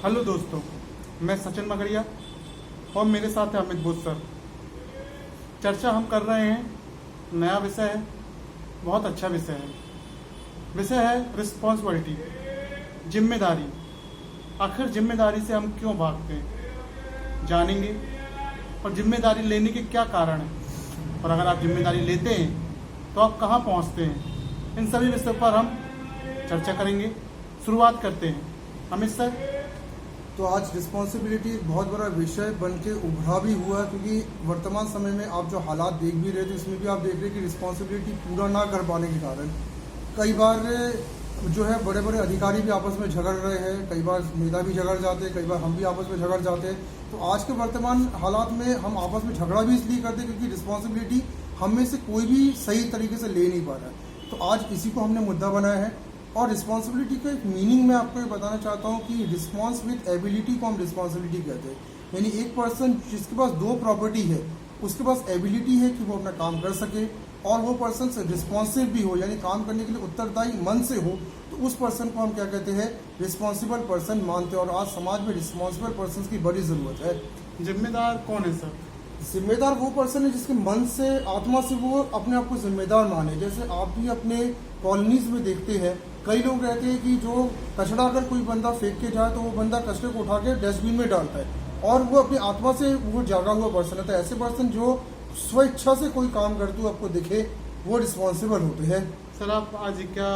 Hello दोस्तों, मैं सचिन मगरिया और मेरे साथ है अमित बोस सर। चर्चा हम कर रहे हैं, नया विषय है, बहुत अच्छा विषय है। विषय है रिस्पॉन्सिबिलिटी, जिम्मेदारी। आखिर जिम्मेदारी से हम क्यों भागते हैं, जानेंगे। और जिम्मेदारी लेने के क्या कारण हैं, और अगर आप जिम्मेदारी लेते हैं तो आप कहाँ पहुँचते हैं, इन सभी विषयों पर हम चर्चा करेंगे। शुरुआत करते हैं अमित सर। तो आज रिस्पॉन्सिबिलिटी एक बहुत बड़ा विषय बन के उभरा भी हुआ है, क्योंकि वर्तमान समय में आप जो हालात देख भी रहे थे उसमें भी आप देख रहे हैं कि रिस्पॉन्सिबिलिटी पूरा ना कर पाने के कारण कई बार जो है बड़े बड़े अधिकारी भी आपस में झगड़ रहे हैं, कई बार नेता भी झगड़ जाते हैं, कई बार हम भी आपस में झगड़ जाते हैं। तो आज के वर्तमान हालात में हम आपस में झगड़ा भी इसलिए करते हैं क्योंकि रिस्पॉन्सिबिलिटी हम में से कोई भी सही तरीके से ले नहीं पा रहा है। तो आज इसी को हमने मुद्दा बनाया है। और रिस्पॉन्सिबिलिटी का एक मीनिंग मैं आपको ये बताना चाहता हूँ कि रिस्पॉन्स विद एबिलिटी को हम रिस्पॉन्सिबिलिटी कहते हैं। यानी एक पर्सन जिसके पास दो प्रॉपर्टी है, उसके पास एबिलिटी है कि वो अपना काम कर सके और वो पर्सन रिस्पॉन्सिव भी हो, यानी काम करने के लिए उत्तरदायी मन से हो, तो उस पर्सन को हम क्या कहते हैं, रिस्पॉन्सिबल पर्सन मानते हैं। और आज समाज में रिस्पॉन्सिबल पर्सन की बड़ी ज़रूरत है। जिम्मेदार कौन है सर? जिम्मेदार वो पर्सन है जिसके मन से, आत्मा से वो अपने आप को जिम्मेदार माने। जैसे आप भी अपने कॉलोनीज में देखते हैं, कई लोग रहते हैं कि जो कचरा अगर कोई बंदा फेंक के जाए तो वो बंदा कचरे को उठा के डस्टबिन में डालता है और वो अपनी आत्मा से वो जागा हुआ पर्सन है। तो ऐसे पर्सन जो स्वेच्छा से कोई काम करते हुए आपको दिखे, वो रिस्पॉन्सिबल होते हैं। सर आप आज क्या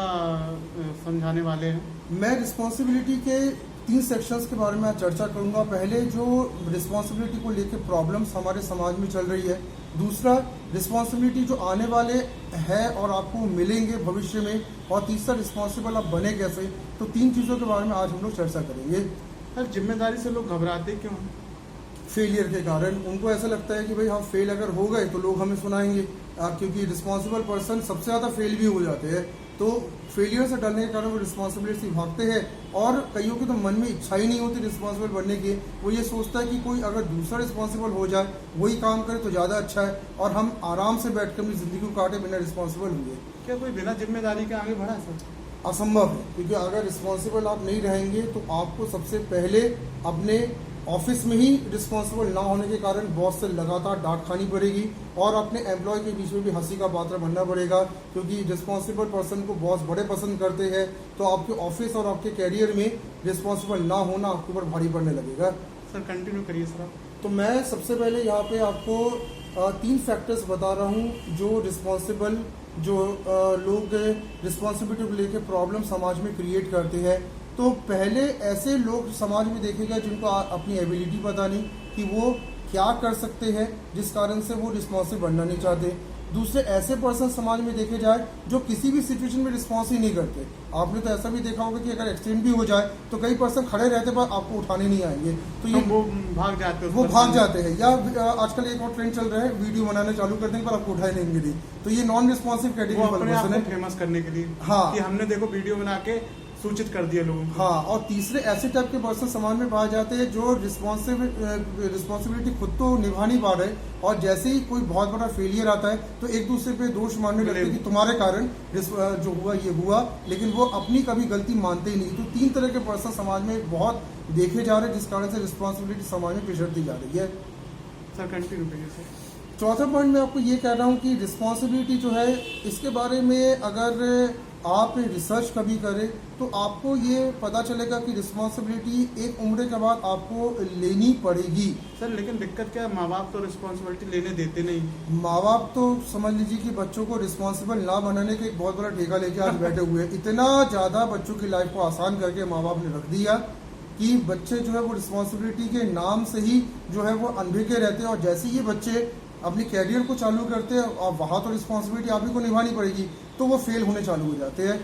समझाने वाले हैं? मैं रिस्पॉन्सिबिलिटी के 3 सेक्शंस के बारे में आज चर्चा करूंगा। पहले जो रिस्पॉन्सिबिलिटी को लेकर प्रॉब्लम्स हमारे समाज में चल रही है, दूसरा रिस्पॉन्सिबिलिटी जो आने वाले है और आपको मिलेंगे भविष्य में, और तीसरा रिस्पॉन्सिबल आप बने कैसे। तो 3 चीज़ों के बारे में आज हम लोग चर्चा करेंगे। सर जिम्मेदारी से लोग घबराते क्यों हैं? फेलियर के कारण उनको ऐसा लगता है कि भाई हम फेल अगर हो गए तो लोग हमें सुनाएंगे, क्योंकि रिस्पॉन्सिबल पर्सन सबसे ज़्यादा फेल भी हो जाते हैं। तो फेलियर से डरने के कारण वो रिस्पॉन्सिबिलिटी से भागते हैं। और कईयों की तो मन में इच्छा ही नहीं होती रिस्पॉन्सिबल बनने की। वो ये सोचता है कि कोई अगर दूसरा रिस्पॉन्सिबल हो जाए, वही काम करे तो ज़्यादा अच्छा है और हम आराम से बैठ कर अपनी ज़िंदगी को काटे बिना रिस्पॉन्सिबल हुए। क्या कोई बिना जिम्मेदारी के आगे बढ़ा है सर? असंभव है, क्योंकि अगर रिस्पॉन्सिबल आप नहीं रहेंगे तो आपको सबसे पहले अपने ऑफिस में ही रिस्पॉन्सिबल ना होने के कारण बॉस से लगातार डांट खानी पड़ेगी और अपने एम्प्लॉय के बीच में भी हंसी का पात्र बनना पड़ेगा, क्योंकि रिस्पॉन्सिबल पर्सन को बॉस बड़े पसंद करते हैं। तो आपके ऑफिस और आपके कैरियर में रिस्पॉन्सिबल ना होना आपके ऊपर भारी पड़ने लगेगा। सर कंटिन्यू करिए सर। तो मैं सबसे पहले यहाँ पे आपको 3 फैक्टर्स बता रहा हूँ जो रिस्पॉन्सिबल जो लोग रिस्पॉन्सिबिलिटी को लेकर प्रॉब्लम समाज में क्रिएट करते हैं। तो पहले ऐसे लोग समाज में देखे गए जिनको अपनी एबिलिटी पता नहीं कि वो क्या कर सकते हैं, जिस कारण से वो रिस्पॉन्सिबल बनना नहीं चाहते। दूसरे ऐसे पर्सन समाज में देखे जाए जो किसी भी सिचुएशन में रिस्पॉन्स ही नहीं करते। आपने तो ऐसा भी देखा होगा कि अगर एक्सीडेंट भी हो जाए तो कई पर्सन खड़े रहते पर आपको उठाने नहीं आएंगे, तो ये वो भाग जाते हैं। या आजकल एक और ट्रेंड चल रहा है, वीडियो बनाने चालू कर देंगे पर आपको उठाए नहीं मिली। तो ये नॉन रिस्पॉन्सिव कैटेगरी फेमस करने के लिए, हाँ, कि हमने देखो वीडियो बना के सूचित कर दिया लोगों को। हाँ, और तीसरे ऐसे टाइप के पर्सन समाज में पाए जाते हैं जो रिस्पॉन्सिबिलिटी खुद तो निभा नहीं पा रहे, और जैसे ही कोई बहुत बड़ा फेलियर आता है तो एक दूसरे पे दोष मारने लगते हैं कि तुम्हारे कारण जो हुआ ये हुआ, लेकिन वो अपनी कभी गलती मानते ही नहीं। तो 3 तरह के पर्सन समाज में बहुत देखे जा रहे हैं, जिस कारण से रिस्पॉन्सिबिलिटी समाज में पिछड़ती जा रही है। सर कंटिन्यू करिए सर। चौथा पॉइंट मैं आपको ये कह रहा हूँ कि रिस्पॉन्सिबिलिटी जो है, इसके बारे में अगर आप रिसर्च कभी करें तो आपको ये पता चलेगा कि रिस्पॉन्सिबिलिटी एक उम्र के बाद आपको लेनी पड़ेगी। सर लेकिन दिक्कत क्या है, माँ बाप तो रिस्पॉन्सिबिलिटी लेने देते नहीं। माँ बाप तो समझ लीजिए कि बच्चों को रिस्पॉन्सिबल ना बनाने के एक बहुत बड़ा ठेका लेके आज बैठे हुए हैं। इतना ज़्यादा बच्चों की लाइफ को आसान करके माँ बाप ने रख दिया कि बच्चे जो है वो रिस्पॉन्सिबिलिटी के नाम से ही जो है वो अनभिज्ञ रहते हैं। और जैसे ही ये बच्चे अपने कैरियर को चालू करते हैं और वहाँ तो रिस्पॉन्सिबिलिटी आप ही को निभानी पड़ेगी, तो वो फेल होने चालू हो जाते हैं।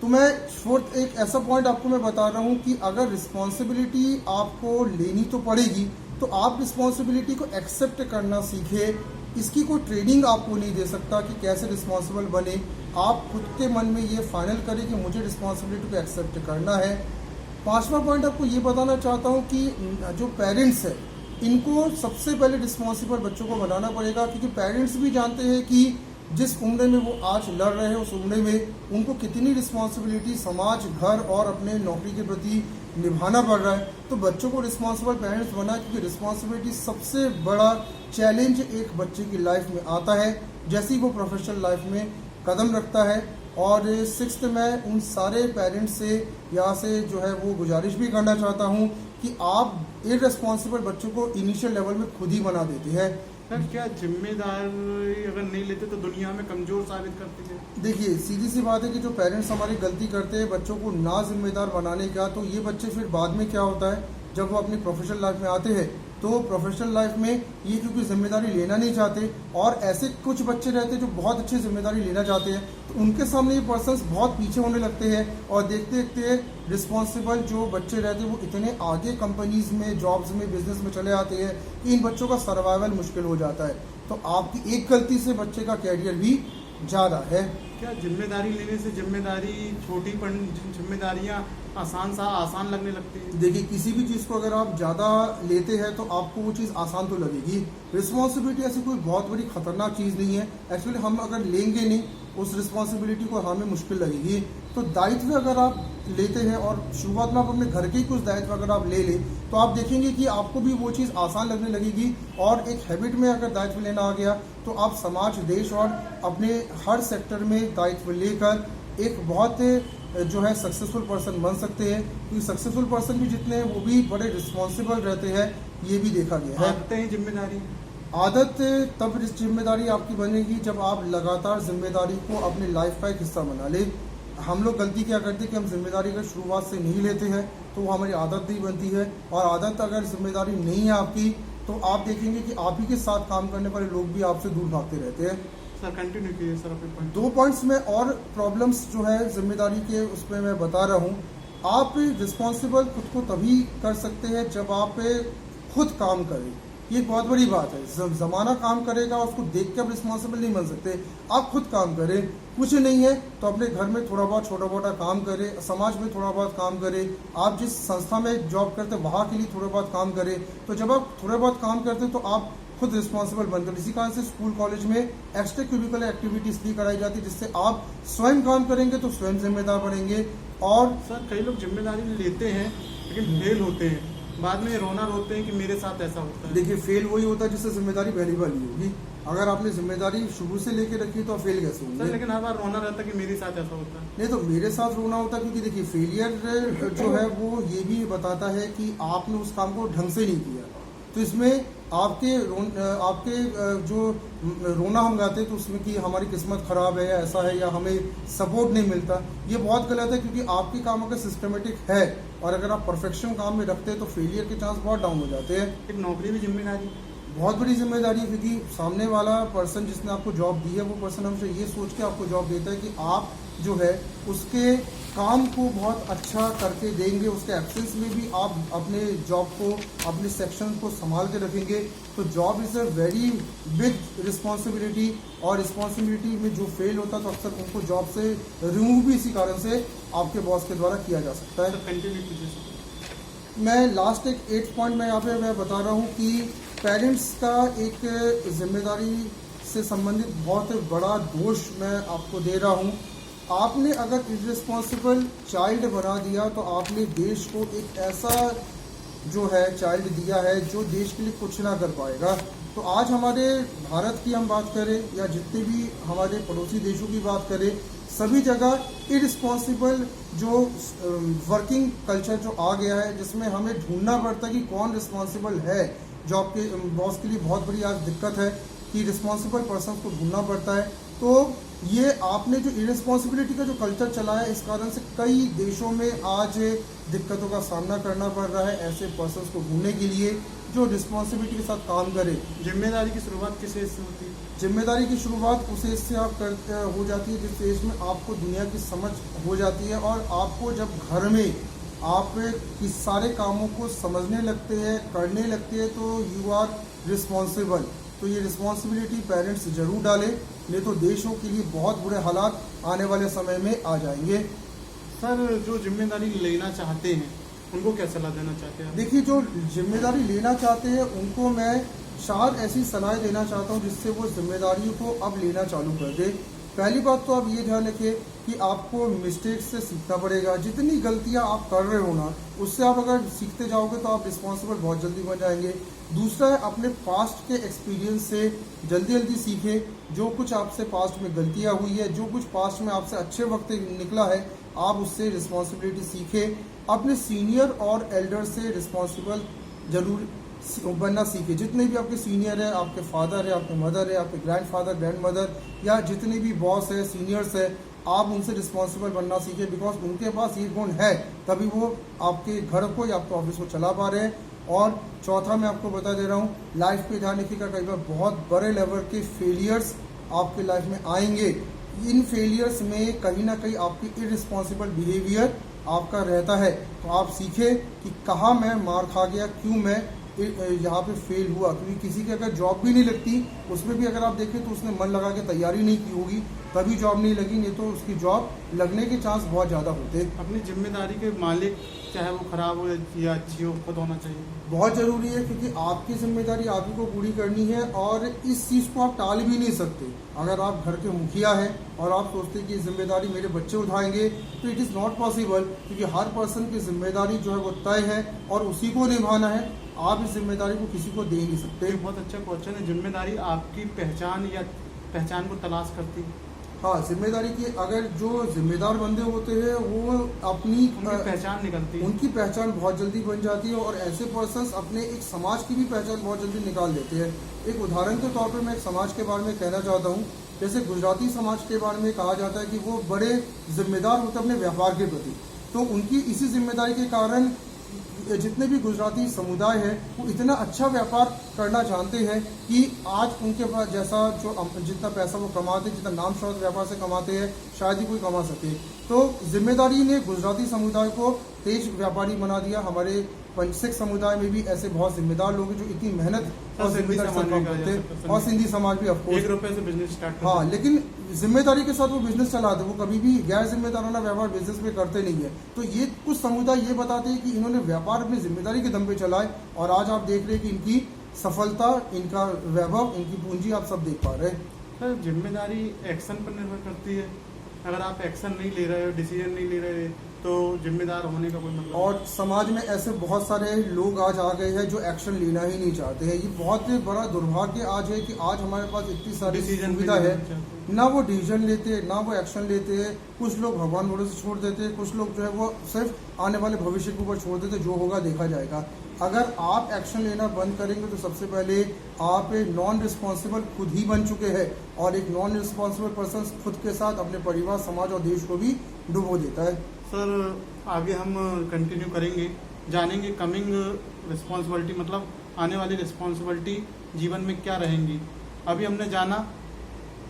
तो मैं फोर्थ एक ऐसा पॉइंट आपको मैं बता रहा हूँ कि अगर रिस्पॉन्सिबिलिटी आपको लेनी तो पड़ेगी, तो आप रिस्पॉन्सिबिलिटी को एक्सेप्ट करना सीखे। इसकी कोई ट्रेनिंग आपको नहीं दे सकता कि कैसे रिस्पॉन्सिबल बने। आप खुद के मन में ये फाइनल करें कि मुझे रिस्पॉन्सिबिलिटी को एक्सेप्ट करना है। 5वां पॉइंट आपको ये बताना चाहता हूँ कि जो पेरेंट्स है, इनको सबसे पहले रिस्पॉन्सिबल बच्चों को बनाना पड़ेगा, क्योंकि पेरेंट्स भी जानते हैं कि जिस उम्र में वो आज लड़ रहे हैं उस उम्र में उनको कितनी रिस्पॉन्सिबिलिटी समाज, घर और अपने नौकरी के प्रति निभाना पड़ रहा है। तो बच्चों को रिस्पॉन्सिबल पेरेंट्स बना, क्योंकि रिस्पॉन्सिबिलिटी सबसे बड़ा चैलेंज एक बच्चे की लाइफ में आता है जैसे ही वो प्रोफेशनल लाइफ में कदम रखता है। और सिक्स्थ में उन सारे पेरेंट्स से यहाँ से जो है वो गुजारिश भी करना चाहता हूँ कि आप इररिस्पॉन्सिबल बच्चों को इनिशियल लेवल में खुद ही बना देते हैं। सर क्या जिम्मेदारी अगर नहीं लेते तो दुनिया में कमजोर साबित करती है? देखिए, सीधी सी बात है कि जो पेरेंट्स हमारी गलती करते हैं बच्चों को ना जिम्मेदार बनाने का, तो ये बच्चे फिर बाद में क्या होता है जब वो अपनी प्रोफेशनल लाइफ में आते हैं तो प्रोफेशनल लाइफ में ये क्योंकि जिम्मेदारी लेना नहीं चाहते, और ऐसे कुछ बच्चे रहते हैं जो बहुत अच्छी जिम्मेदारी लेना चाहते हैं, तो उनके सामने ये पर्सन्स बहुत पीछे होने लगते हैं। और देखते देखते रिस्पॉन्सिबल जो बच्चे रहते हैं वो इतने आगे कंपनीज में, जॉब्स में, बिजनेस में चले आते हैं कि इन बच्चों का सर्वाइवल मुश्किल हो जाता है। तो आपकी एक गलती से बच्चे का कैरियर भी ज़्यादा है। क्या जिम्मेदारी लेने से जिम्मेदारियां आसान लगने लगती है? देखिए, किसी भी चीज़ को अगर आप ज़्यादा लेते हैं तो आपको वो चीज़ आसान तो लगेगी। रिस्पॉन्सिबिलिटी ऐसी कोई बहुत बड़ी खतरनाक चीज़ नहीं है। एक्चुअली हम अगर लेंगे नहीं उस रिस्पॉन्सिबिलिटी को, हमें मुश्किल लगेगी। तो दायित्व अगर आप लेते हैं और शुरुआत में आप अपने घर के ही कुछ दायित्व अगर आप ले लें तो आप देखेंगे कि आपको भी वो चीज़ आसान लगने लगेगी। और एक हैबिट में अगर दायित्व लेना आ गया तो आप समाज, देश और अपने हर सेक्टर में दायित्व लेकर एक बहुत जो है सक्सेसफुल पर्सन बन सकते हैं। क्योंकि सक्सेसफुल पर्सन भी जितने हैं वो भी बड़े रिस्पॉन्सिबल रहते हैं, ये भी देखा गया है। आदतें ही जिम्मेदारी। आदत तब जिम्मेदारी आपकी बनेगी जब आप लगातार जिम्मेदारी को अपनी लाइफ का एक हिस्सा बना ले। हम लोग गलती क्या करते हैं कि हम जिम्मेदारी का शुरुआत से नहीं लेते हैं तो वो हमारी आदत नहीं बनती है। और आदत अगर जिम्मेदारी नहीं है आपकी तो आप देखेंगे कि आप ही के साथ काम करने वाले लोग भी आपसे दूर भागते रहते हैं। सर कंटिन्यू कीजिए सर अपने पॉइंट। 2 पॉइंट्स में और प्रॉब्लम्स जो है जिम्मेदारी के उसमें मैं बता रहा हूँ। आप रिस्पॉन्सिबल खुद को तभी कर सकते हैं जब आप खुद काम करें। ये एक बहुत बड़ी बात है। जब जमाना काम करेगा उसको देख के आप रिस्पॉन्सिबल नहीं बन सकते। आप खुद काम करें। कुछ नहीं है तो अपने घर में थोड़ा बहुत छोटा मोटा काम करें, समाज में थोड़ा बहुत काम करें, आप जिस संस्था में जॉब करते हैं वहाँ के लिए थोड़ा बहुत काम करें। तो जब आप थोड़ा बहुत काम करते हैं तो आप खुद रिस्पॉन्सिबल बनकर, इसी कारण से स्कूल कॉलेज में एक्स्ट्रा करिकुलर एक्टिविटीज भी कराई जाती है जिससे आप स्वयं काम करेंगे तो स्वयं जिम्मेदार बनेंगे। और सर कई लोग जिम्मेदारी लेते हैं लेकिन फेल होते हैं, बाद में रोना रोते हैं कि मेरे साथ ऐसा होता है। देखिए, फेल वही होता है जिससे जिम्मेदारी पहली बार ली होगी। अगर आपने जिम्मेदारी शुरू से लेके रखी तो फेल कैसे होंगे? सर लेकिन हर बार रोना रहता है कि मेरे साथ ऐसा होता है। नहीं तो मेरे साथ रोना होता है क्योंकि देखिए फेलियर जो है वो ये भी बताता है कि आपने उस काम को ढंग से नहीं किया। तो इसमें आपके जो रोना हम गाते हैं तो उसमें कि हमारी किस्मत खराब है या ऐसा है या हमें सपोर्ट नहीं मिलता, ये बहुत गलत है। क्योंकि आपके काम अगर सिस्टमेटिक है और अगर आप परफेक्शन काम में रखते हैं तो फेलियर के चांस बहुत डाउन हो जाते हैं। एक नौकरी भी जिम्मेदारी, बहुत बड़ी जिम्मेदारी है। क्योंकि सामने वाला पर्सन जिसने आपको जॉब दी है वो पर्सन हमसे ये सोच के आपको जॉब देता है कि आप जो है उसके काम को बहुत अच्छा करके देंगे, उसके एब्सेंस में भी आप अपने जॉब को, अपने सेक्शन को संभाल के रखेंगे। तो job is a very big responsibility. और रिस्पॉन्सिबिलिटी में जो फेल होता है तो अक्सर उनको जॉब से रिमूव भी इसी कारण से आपके बॉस के द्वारा किया जा सकता है। कंटिन्यू कीजिए। मैं लास्ट एक 8th पॉइंट में यहाँ पे मैं बता रहा हूँ कि पेरेंट्स का एक जिम्मेदारी से संबंधित बहुत बड़ा दोष मैं आपको दे रहा हूँ। आपने अगर इररिस्पॉन्सिबल चाइल्ड बना दिया तो आपने देश को एक ऐसा जो है चाइल्ड दिया है जो देश के लिए कुछ ना कर पाएगा। तो आज हमारे भारत की हम बात करें या जितने भी हमारे पड़ोसी देशों की बात करें, सभी जगह इररिस्पॉन्सिबल जो वर्किंग कल्चर जो आ गया है जिसमें हमें ढूंढना पड़ता है कि कौन रिस्पॉन्सिबल है। जॉब के बॉस के लिए बहुत बड़ी आज दिक्कत है कि रिस्पॉन्सिबल पर्सन को ढूंढना पड़ता है। तो ये आपने जो इररिस्पॉन्सिबिलिटी का जो कल्चर चलाया है इस कारण से कई देशों में आज दिक्कतों का सामना करना पड़ रहा है ऐसे पर्सन्स को ढूंढने के लिए जो रिस्पॉन्सिबिलिटी के साथ काम करे। जिम्मेदारी की शुरुआत किस एज से होती है? जिम्मेदारी की शुरुआत उस एज से आप हो जाती है जिस एज में आपको दुनिया की समझ हो जाती है और आपको जब घर में आप इस सारे कामों को समझने लगते हैं, करने लगते हैं तो यू आर रिस्पॉन्सिबल। तो ये रिस्पॉन्सिबिलिटी पेरेंट्स जरूर डालें, नहीं तो देशों के लिए बहुत बुरे हालात आने वाले समय में आ जाएंगे। सर जो जिम्मेदारी लेना चाहते हैं उनको क्या सलाह देना चाहते हैं? देखिए, जो जिम्मेदारी लेना चाहते हैं उनको मैं शायद ऐसी सलाह देना चाहता हूँ जिससे वो जिम्मेदारियों को अब लेना चालू कर दे। पहली बात तो आप ये ध्यान रखिए कि आपको मिस्टेक्स से सीखना पड़ेगा। जितनी गलतियां आप कर रहे हो ना, उससे आप अगर सीखते जाओगे तो आप रिस्पॉन्सिबल बहुत जल्दी बन जाएंगे। दूसरा है, अपने पास्ट के एक्सपीरियंस से जल्दी जल्दी सीखें। जो कुछ आपसे पास्ट में गलतियां हुई है, जो कुछ पास्ट में आपसे अच्छे वक्त निकला है, आप उससे रिस्पॉन्सिबिलिटी सीखें। अपने सीनियर और एल्डर से रिस्पॉन्सिबल जरूर बनना सीखे। जितने भी आपके सीनियर है, आपके फादर है, आपके मदर है, आपके ग्रैंडफादर, ग्रैंडमदर, या जितने भी बॉस है, सीनियर्स है, आप उनसे रिस्पॉन्सिबल बनना सीखें। बिकॉज उनके पास ये गुण है, तभी वो आपके घर को या आपके ऑफिस को चला पा रहे हैं। और चौथा मैं आपको बता दे रहा हूँ, लाइफ पे ध्यान रखिएगा। कई बार बहुत बड़े लेवल के फेलियर्स आपके लाइफ में आएंगे। इन फेलियर्स में कहीं ना कहीं आपकी इररिस्पॉन्सिबल बिहेवियर आपका रहता है। तो आप सीखें कि कहाँ मैं मार खा गया, क्यों मैं यहाँ पे फेल हुआ। क्योंकि किसी की अगर जॉब भी नहीं लगती, उसमें भी अगर आप देखें तो उसने मन लगा के तैयारी नहीं की होगी, तभी जॉब नहीं लगी, नहीं तो उसकी जॉब लगने के चांस बहुत ज़्यादा होते। अपनी जिम्मेदारी के मालिक चाहे वो खराब हो या अच्छी हो, खुद होना चाहिए। बहुत ज़रूरी है, क्योंकि आपकी जिम्मेदारी आप ही को पूरी करनी है और इस चीज़ को आप टाल भी नहीं सकते। अगर आप घर के मुखिया हैं और आप सोचते हैं कि जिम्मेदारी मेरे बच्चे उठाएंगे, तो इट इज़ नॉट पॉसिबल। क्योंकि हर पर्सन की जिम्मेदारी जो है वो तय है और उसी को निभाना है। आप इस जिम्मेदारी को किसी को दे नहीं सकते। एक बहुत अच्छा क्वेश्चन है, जिम्मेदारी आपकी पहचान या पहचान को तलाश करती है। हाँ, जिम्मेदारी की अगर जो जिम्मेदार बंदे होते हैं वो अपनी पहचान निकलती है, उनकी पहचान बहुत जल्दी बन जाती है। और ऐसे पर्सन्स अपने एक समाज की भी पहचान बहुत जल्दी निकाल देते हैं। एक उदाहरण के तौर पे मैं एक समाज के बारे में कहना चाहता हूँ। जैसे गुजराती समाज के बारे में कहा जाता है कि वो बड़े जिम्मेदार होते हैं अपने व्यापार के प्रति। तो उनकी इसी जिम्मेदारी के कारण जितने भी गुजराती समुदाय है वो इतना अच्छा व्यापार करना जानते हैं कि आज उनके पास जैसा जितना पैसा वो कमाते हैं, जितना नाम शौहरत व्यापार से कमाते हैं, शायद ही कोई कमा सके। तो जिम्मेदारी ने गुजराती समुदाय को तेज व्यापारी बना दिया। हमारे सिख समुदाय में भी ऐसे बहुत जिम्मेदार लोग हैं जो इतनी मेहनत और जिम्मेदारी से काम करते हैं। और सिंधी समाज भी ऑफकोर्स 1 रुपए से बिजनेस स्टार्ट। हाँ, लेकिन जिम्मेदारी के साथ वो बिजनेस चलाते, वो कभी भी गैर जिम्मेदाराना व्यवहार बिजनेस में करते नहीं है। तो ये कुछ समुदाय ये बताते हैं कि इन्होंने व्यापार अपनी जिम्मेदारी के दम पे चलाए और आज आप देख रहे हैं कि इनकी सफलता, इनका वैभव, इनकी पूंजी आप सब देख पा रहे हैं। सर, जिम्मेदारी एक्शन पर निर्भर करती है। अगर आप एक्शन नहीं ले रहे हो, डिसीजन नहीं ले रहे, तो जिम्मेदार होने का कोई मतलब। और समाज में ऐसे बहुत सारे लोग आज आ गए हैं जो एक्शन लेना ही नहीं चाहते हैं। ये बहुत बड़ा दुर्भाग्य आज है कि आज हमारे पास इतनी सारी सुविधा है, ना वो डिसीजन लेते, ना वो एक्शन लेते हैं। कुछ लोग भगवान भरोसे छोड़ देते हैं, कुछ लोग जो है वो सिर्फ आने वाले भविष्य के ऊपर छोड़ देते, जो होगा देखा जाएगा। अगर आप एक्शन लेना बंद करेंगे तो सबसे पहले आप नॉन रिस्पॉन्सिबल खुद ही बन चुके हैं। और एक नॉन रिस्पॉन्सिबल पर्सन खुद के साथ अपने परिवार, समाज और देश को भी डुबो देता है। सर, आगे हम कंटिन्यू करेंगे, जानेंगे कमिंग रिस्पॉन्सिबिलिटी, मतलब आने वाली रिस्पॉन्सिबिलिटी जीवन में क्या रहेंगी। अभी हमने जाना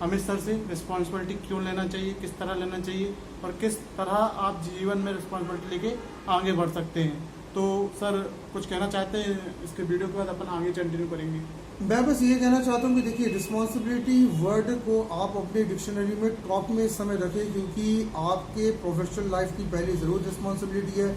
अमित सर से रिस्पॉन्सिबिलिटी क्यों लेना चाहिए, किस तरह लेना चाहिए और किस तरह आप जीवन में रिस्पॉन्सिबिलिटी लेके आगे बढ़ सकते हैं। तो सर, कुछ कहना चाहते हैं? इसके वीडियो के बाद अपन आगे कंटिन्यू करेंगे। मैं बस ये कहना चाहता हूँ कि देखिए, रिस्पॉन्सिबिलिटी वर्ड को आप अपने डिक्शनरी में टॉप में इस समय रखें, क्योंकि आपके प्रोफेशनल लाइफ की पहली ज़रूरत रिस्पॉन्सिबिलिटी है।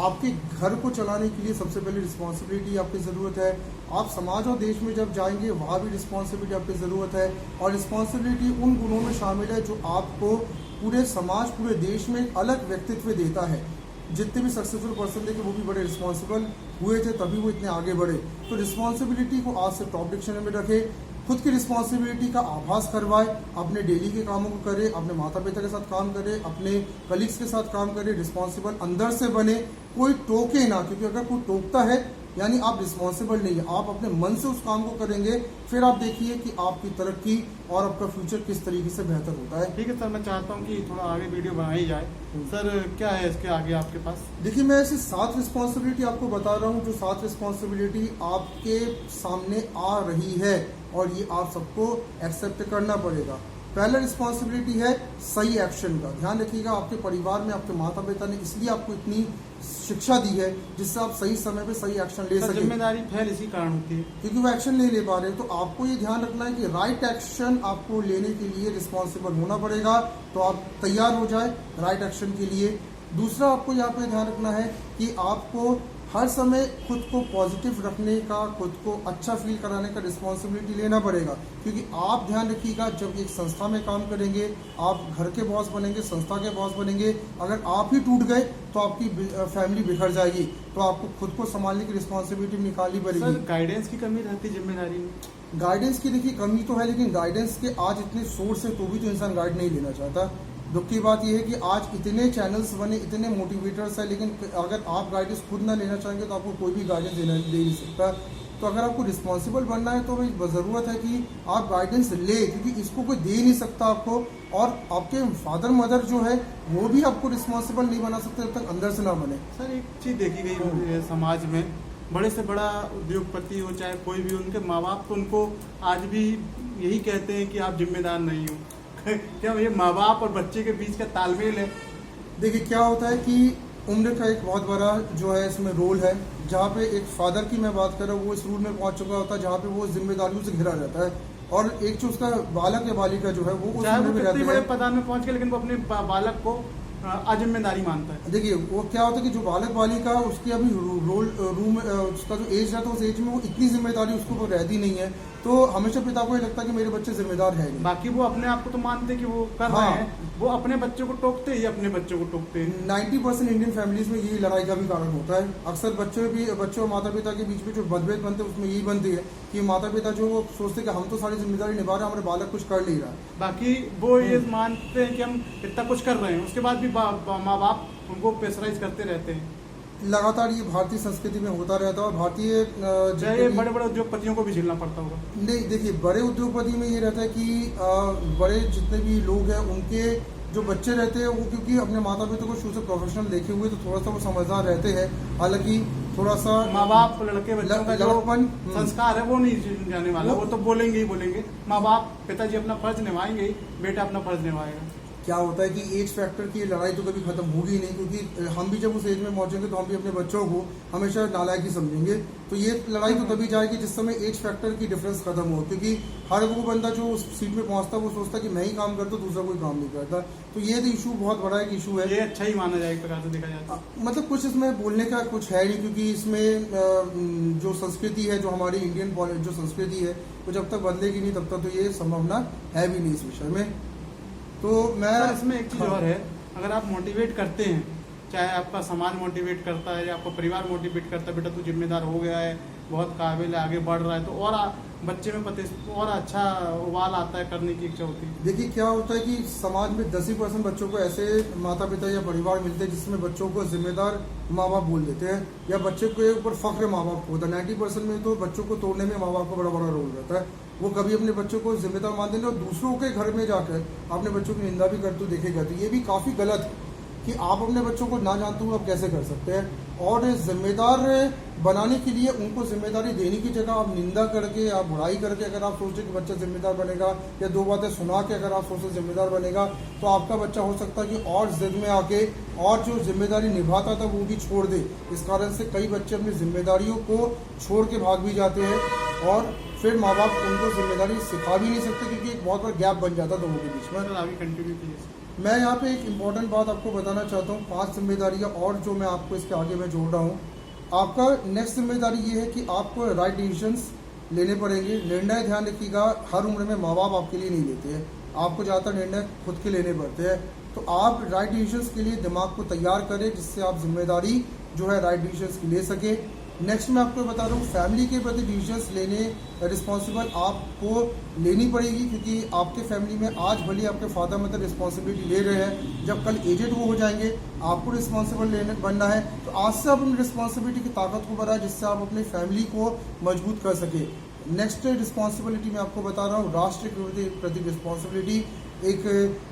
आपके घर को चलाने के लिए सबसे पहले रिस्पॉन्सिबिलिटी आपकी ज़रूरत है। आप समाज और देश में जब जाएंगे वहाँ भी रिस्पॉन्सिबिलिटी आपकी ज़रूरत है। और रिस्पॉन्सिबिलिटी उन गुणों में शामिल है जो आपको पूरे समाज, पूरे देश में एक अलग व्यक्तित्व देता है। जितने भी सक्सेसफुल पर्सन देखे वो भी बड़े रिस्पॉन्सिबल हुए थे, तभी वो इतने आगे बढ़े। तो रिस्पॉन्सिबिलिटी को आज से टॉप डिक्शनरी में रखें। खुद की रिस्पॉन्सिबिलिटी का आभास करवाए, अपने डेली के कामों को करे, अपने माता पिता के साथ काम करे, अपने कलीग्स के साथ काम करे, रिस्पॉन्सिबल अंदर से बने, कोई टोके ना। क्योंकि अगर कोई टोकता है यानी आप रिस्पॉन्सिबल नहीं है। आप अपने मन से उस काम को करेंगे, फिर आप देखिए कि आपकी तरक्की और आपका फ्यूचर किस तरीके से बेहतर होता है। ठीक है सर, मैं चाहता हूँ कि थोड़ा आगे वीडियो बनाई जाए। सर, क्या है इसके आगे आपके पास? देखिए, मैं ऐसी 7 रिस्पॉन्सिबिलिटी आपको बता रहा हूँ, जो 7 रिस्पॉन्सिबिलिटी आपके सामने आ रही है और ये आप सबको एक्सेप्ट करना पड़ेगा। पहला रिस्पॉन्सिबिलिटी है सही एक्शन का। ध्यान रखिएगा, आपके परिवार में आपके माता पिता ने इसलिए आपको इतनी शिक्षा दी है जिससे आप सही समय पे सही एक्शन ले सकें। जिम्मेदारी फैल इसी कारण होती है क्योंकि वो एक्शन नहीं ले पा रहे। तो आपको ये ध्यान रखना है कि राइट एक्शन आपको लेने के लिए रिस्पॉन्सिबल होना पड़ेगा। तो आप तैयार हो जाए राइट एक्शन के लिए। दूसरा, आपको यहाँ पे ध्यान रखना है कि आपको हर समय खुद को पॉजिटिव रखने का, खुद को अच्छा फील कराने का रिस्पॉन्सिबिलिटी लेना पड़ेगा। क्योंकि आप ध्यान रखिएगा, जब एक संस्था में काम करेंगे, आप घर के बॉस बनेंगे, संस्था के बॉस बनेंगे, अगर आप ही टूट गए तो आपकी फैमिली बिखर जाएगी। तो आपको खुद को संभालने की रिस्पॉन्सिबिलिटी निकालनी पड़ेगी। सर गाइडेंस की कमी रहती है जिम्मेदारी में। गाइडेंस की देखिए कमी तो है, लेकिन गाइडेंस के आज इतने सोर्स है तो भी तो इंसान गाइड नहीं लेना चाहता। दुख की बात यह है कि आज इतने चैनल्स बने, इतने मोटिवेटर्स हैं, लेकिन अगर आप गाइडेंस खुद ना लेना चाहेंगे तो आपको कोई भी गाइडेंस दे नहीं सकता। तो अगर आपको रिस्पॉन्सिबल बनना है तो भाई ज़रूरत है कि आप गाइडेंस ले, क्योंकि इसको कोई दे नहीं सकता आपको। और आपके फादर मदर जो है वो भी आपको रिस्पॉन्सिबल नहीं बना सकते जब तक अंदर से ना बने। सर एक चीज़ देखी गई है समाज में, बड़े से बड़ा उद्योगपति हो चाहे कोई भी, उनके माँ बाप तो उनको आज भी यही कहते हैं कि आप जिम्मेदार नहीं हो। क्या ये माँ बाप और बच्चे के बीच का तालमेल है? देखिए क्या होता है कि उम्र का एक बहुत बड़ा जो है इसमें रोल है। जहाँ पे एक फादर की मैं बात कर रहा हूँ, वो इस रूल में पहुंच चुका होता है जहाँ पे वो जिम्मेदारियों से घिरा रहता है, और एक जो उसका बालक या बालिका जो है वो उस चाहे उम्र वो में कितने रहते बड़े हैं। पदान में पहुंच गए, लेकिन वो अपने बालक को अजिम्मेदारी मानता है। देखिए वो क्या होता है कि जो बालक बालिका उसकी अभी उसका जो एज रहता है, उस एज में वो इतनी जिम्मेदारी उसको ऊपर रहती नहीं है, तो हमेशा पिता को ये लगता है कि मेरे बच्चे जिम्मेदार है नहीं। बाकी वो अपने आप को तो मानते हैं कि वो कर हाँ। रहे हैं, वो अपने बच्चों को टोकते ही अपने बच्चों को टोकते हैं। 90% इंडियन फैमिलीज में यही लड़ाई का भी कारण होता है। अक्सर बच्चों और माता पिता के बीच में जो मतभेद बनते हैं उसमें यही बनती है कि माता पिता जो वो सोचते हैं कि हम तो सारी जिम्मेदारी निभा रहे हैं, हमारे बालक कुछ कर नहीं रहा। बाकी वो ये मानते हैं कि हम इतना कुछ कर रहे हैं, उसके बाद भी माँ बाप उनको प्रेशराइज करते रहते हैं। लगातार ये भारतीय संस्कृति में होता रहता है, और भारतीय चाहे बड़े बड़े उद्योगपतियों को भी झेलना पड़ता होगा। नहीं, देखिए बड़े उद्योगपति में ये रहता है कि बड़े जितने भी लोग हैं उनके जो बच्चे रहते हैं वो क्योंकि अपने माता पिता को शुरू से प्रोफेशनल देखे हुए, तो थोड़ा सा वो समझदार रहते हैं। हालांकि थोड़ा सा माँ बाप लड़के बच्चों का जो लड़कपन संस्कार है वो नहीं जाने वाला, वो तो बोलेंगे ही बोलेंगे। माँ बाप पिताजी अपना फर्ज निभाएंगे ही, बेटा अपना फर्ज निभाएगा। क्या होता है कि एज फैक्टर की लड़ाई तो कभी खत्म होगी नहीं, क्योंकि हम भी जब उस एज में पहुंचेंगे तो हम भी अपने बच्चों को हमेशा नालायक ही समझेंगे। तो ये लड़ाई तो तभी जाएगी जिस समय एज फैक्टर की डिफरेंस खत्म हो, क्योंकि हर वो बंदा जो उस सीट में पहुंचता है वो सोचता है कि मैं ही काम करता हूँ, दूसरा कोई काम नहीं करता। तो ये तो इशू बहुत बड़ा एक इशू है। ये अच्छा ही माना जाए एक प्रकार से देखा जाए तो। मतलब कुछ इसमें बोलने का कुछ है नहीं, क्योंकि इसमें जो संस्कृति है, जो हमारी इंडियन जो संस्कृति है, वो जब तक बदलेगी नहीं तब तक तो ये संभावना है भी नहीं इस विषय में। तो मैं इसमें एक चीज़ और है, अगर आप मोटिवेट करते हैं, चाहे आपका समाज मोटिवेट करता है या आपका परिवार मोटिवेट करता है, बेटा तू जिम्मेदार हो गया है, बहुत काबिल है, आगे बढ़ रहा है, तो और बच्चे में और अच्छा उबाल आता है, करने की इच्छा होती है। देखिए क्या होता है कि समाज में 10% बच्चों को ऐसे माता पिता या परिवार मिलते हैं जिसमें बच्चों को जिम्मेदार माँ बाप बोल देते हैं, या बच्चे के ऊपर फख्र माँ बाप को होता है। 90% में तो बच्चों को तोड़ने में माँ बाप का बड़ा बड़ा रोल रहता है। वो कभी अपने बच्चों को जिम्मेदार मानते नहीं, और दूसरों के घर में जाकर अपने बच्चों की निंदा भी करते देखे जाते। ये भी काफ़ी गलत है कि आप अपने बच्चों को ना जानते हुए आप कैसे कर सकते हैं। और जिम्मेदार बनाने के लिए उनको जिम्मेदारी देने की जगह आप निंदा करके, आप बुराई करके अगर आप सोचें कि बच्चा जिम्मेदार बनेगा, या दो बातें सुना के अगर आप सोचें जिम्मेदार बनेगा, तो आपका बच्चा हो सकता है कि और जिद में आके और जो जिम्मेदारी निभाता था वो भी छोड़ दे। इस कारण से कई बच्चे अपनी जिम्मेदारियों को छोड़ के भाग भी जाते हैं, और फिर माँ बाप उनको जिम्मेदारी सिखा भी नहीं सकते, क्योंकि एक बहुत बड़ा गैप बन जाता है दोनों के बीच में। सर अभी कंटिन्यू कीजिए। मैं यहाँ पे एक इम्पॉर्टेंट बात आपको बताना चाहता हूँ, 5 जिम्मेदारियाँ और जो मैं आपको इसके आगे मैं जोड़ रहा हूँ। आपका नेक्स्ट जिम्मेदारी ये है कि आपको राइट डिसीजंस लेने पड़ेंगे। निर्णय ध्यान रखिएगा, हर उम्र में माँ बाप आपके लिए नहीं लेते हैं, आपको ज़्यादातर निर्णय खुद के लेने पड़ते हैं। तो आप राइट डिसीजंस के लिए दिमाग को तैयार करें, जिससे आप जिम्मेदारी जो है राइट डिसीजंस की ले सके। नेक्स्ट मैं आपको बता रहा हूँ, फैमिली के प्रति डिसीजंस लेने रिस्पॉन्सिबल आपको लेनी पड़ेगी, क्योंकि आपके फैमिली में आज भले आपके फादर मदर रिस्पॉन्सिबिलिटी ले रहे हैं, जब कल एजेड वो हो जाएंगे आपको रिस्पॉन्सिबल बनना है। तो आज से आप अपनी रिस्पॉन्सिबिलिटी की ताकत को बढ़ाएं, जिससे आप अपनी फैमिली को मजबूत कर सके। नेक्स्ट रिस्पॉन्सिबिलिटी मैं आपको बता रहा हूँ, राष्ट्र के प्रति रिस्पॉन्सिबिलिटी। एक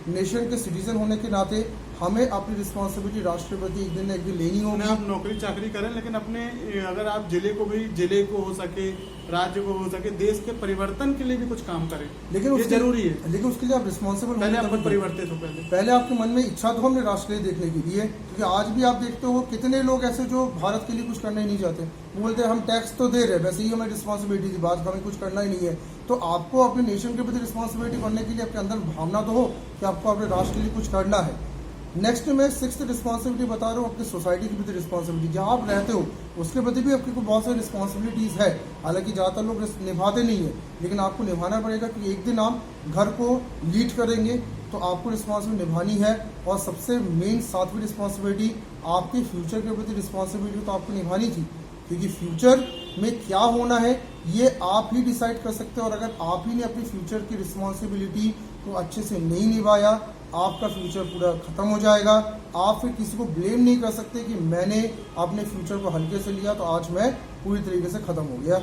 नेशन के सिटीजन होने के नाते हमें अपनी रिस्पॉन्सिबिलिटी राष्ट्र प्रति एक दिन लेनी होगी। आप नौकरी चाकरी करें, लेकिन अपने अगर आप जिले को हो सके, राज्य को हो सके, देश के परिवर्तन के लिए भी कुछ काम करें, लेकिन ये जरूरी है। लेकिन उसके लिए आप रिस्पॉन्सिबल पहले आप परिवर्तित हो। पहले आपके मन में इच्छा तो हमने राष्ट्र के लिए देखने की लिए, क्योंकि आज भी आप देखते हो कितने लोग ऐसे जो भारत के लिए कुछ करना ही नहीं चाहते। बोलते हैं हम टैक्स तो दे रहे हैं, वैसे ही हमें रिस्पॉन्सिबिलिटी की बात, हमें कुछ करना ही नहीं है। तो आपको अपने नेशन के प्रति रिस्पॉन्सिबिलिटी बनने के लिए आपके अंदर भावना तो हो कि आपको अपने राष्ट्र के लिए कुछ करना है। नेक्स्ट मैं सिक्स्थ रिस्पॉन्सिबिलिटी बता रहा हूँ, आपकी सोसाइटी की प्रति रिस्पॉन्सिबिलिटी। जहाँ आप रहते हो उसके प्रति भी आपके को बहुत सारी रिस्पॉन्सिबिलिटीज़ है। हालांकि ज़्यादातर लोग निभाते नहीं है, लेकिन आपको निभाना पड़ेगा कि एक दिन आप घर को लीड करेंगे तो आपको रिस्पॉन्सिबिलिटी निभानी है। और सबसे मेन सातवीं रिस्पॉन्सिबिलिटी, आपके फ्यूचर के प्रति रिस्पॉन्सिबिलिटी तो आपको निभानी थी, क्योंकि फ्यूचर में क्या होना है ये आप ही डिसाइड कर सकते हो। और अगर आप ही ने अपनी फ्यूचर की रिस्पॉन्सिबिलिटी को अच्छे से नहीं निभाया, आपका फ्यूचर पूरा खत्म हो जाएगा। आप फिर किसी को ब्लेम नहीं कर सकते कि मैंने अपने फ्यूचर को हल्के से लिया तो आज मैं पूरी तरीके से खत्म हो गया।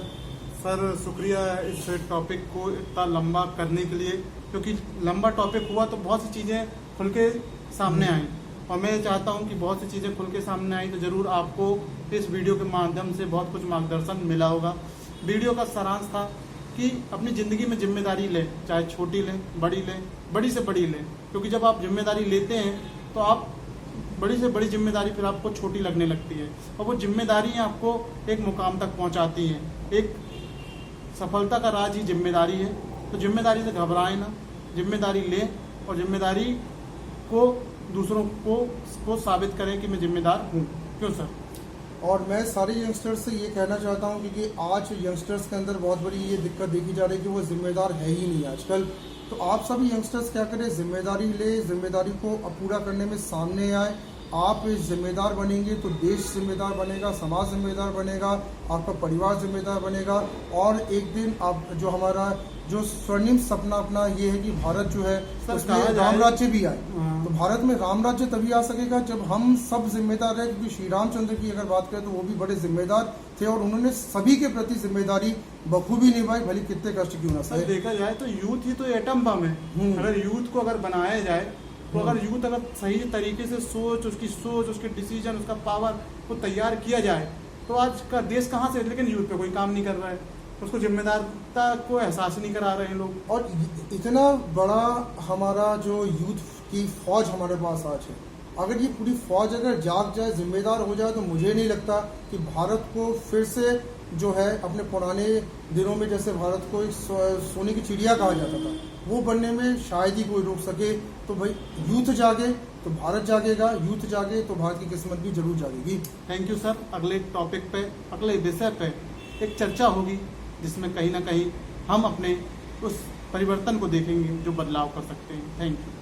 सर शुक्रिया इस टॉपिक को इतना लंबा करने के लिए, क्योंकि लंबा टॉपिक हुआ तो बहुत सी चीज़ें खुल के सामने आई, और मैं चाहता हूं कि बहुत सी चीज़ें खुल के सामने आई तो ज़रूर आपको इस वीडियो के माध्यम से बहुत कुछ मार्गदर्शन मिला होगा। वीडियो का सारांश था कि अपनी ज़िंदगी में जिम्मेदारी लें, चाहे छोटी लें, बड़ी से बड़ी लें, क्योंकि जब आप जिम्मेदारी लेते हैं तो आप बड़ी से बड़ी जिम्मेदारी फिर आपको छोटी लगने लगती है, और वो जिम्मेदारी आपको एक मुकाम तक पहुंचाती हैं। एक सफलता का राज ही जिम्मेदारी है। तो जिम्मेदारी से घबराएं ना, जिम्मेदारी लें और जिम्मेदारी को दूसरों को साबित करें कि मैं जिम्मेदार हूँ। क्यों सर? और मैं सारे यंगस्टर्स से ये कहना चाहता हूँ, क्योंकि आज यंगस्टर्स के अंदर बहुत बड़ी ये दिक्कत देखी जा रही है कि वो जिम्मेदार है ही नहीं आजकल। तो आप सभी यंगस्टर्स क्या करें, जिम्मेदारी ले, जिम्मेदारी को पूरा करने में सामने आए। आप जिम्मेदार बनेंगे तो देश जिम्मेदार बनेगा, समाज जिम्मेदार बनेगा, आपका परिवार जिम्मेदार बनेगा। और एक दिन आप जो हमारा जो स्वर्णिम सपना अपना ये है कि भारत जो है उसमें राम राज्य भी आए। तो भारत में राम राज्य तभी आ सकेगा जब हम सब जिम्मेदार रहे, क्योंकि श्री रामचंद्र की अगर बात करें तो वो भी बड़े जिम्मेदार थे और उन्होंने सभी के प्रति जिम्मेदारी बखूबी निभाई, भले कितने कष्ट क्यों ना सहे। देखा जाए तो यूथ ही तो एटम बम है। अगर यूथ को अगर बनाया जाए तो अगर यूथ अगर सही तरीके से सोच, उसके डिसीजन, उसका पावर को तैयार किया जाए तो आज का देश कहाँ से। लेकिन यूथ पे कोई काम नहीं कर रहा है, उसको जिम्मेदारता को एहसास नहीं करा रहे हैं लोग। और इतना बड़ा हमारा जो यूथ की फौज हमारे पास आज है, अगर ये पूरी फौज अगर जाग जाए, जिम्मेदार हो जाए, तो मुझे नहीं लगता कि भारत को फिर से जो है अपने पुराने दिनों में जैसे भारत को एक सोने की चिड़िया कहा जाता था वो बनने में शायद ही कोई रोक सके। तो भाई यूथ जागे तो भारत जागेगा, यूथ जागे तो भारत की किस्मत भी जरूर जागेगी। Thank you sir. अगले टॉपिक पे, अगले विषय पे एक चर्चा होगी जिसमें कहीं ना कहीं हम अपने उस परिवर्तन को देखेंगे जो बदलाव कर सकते हैं। Thank you.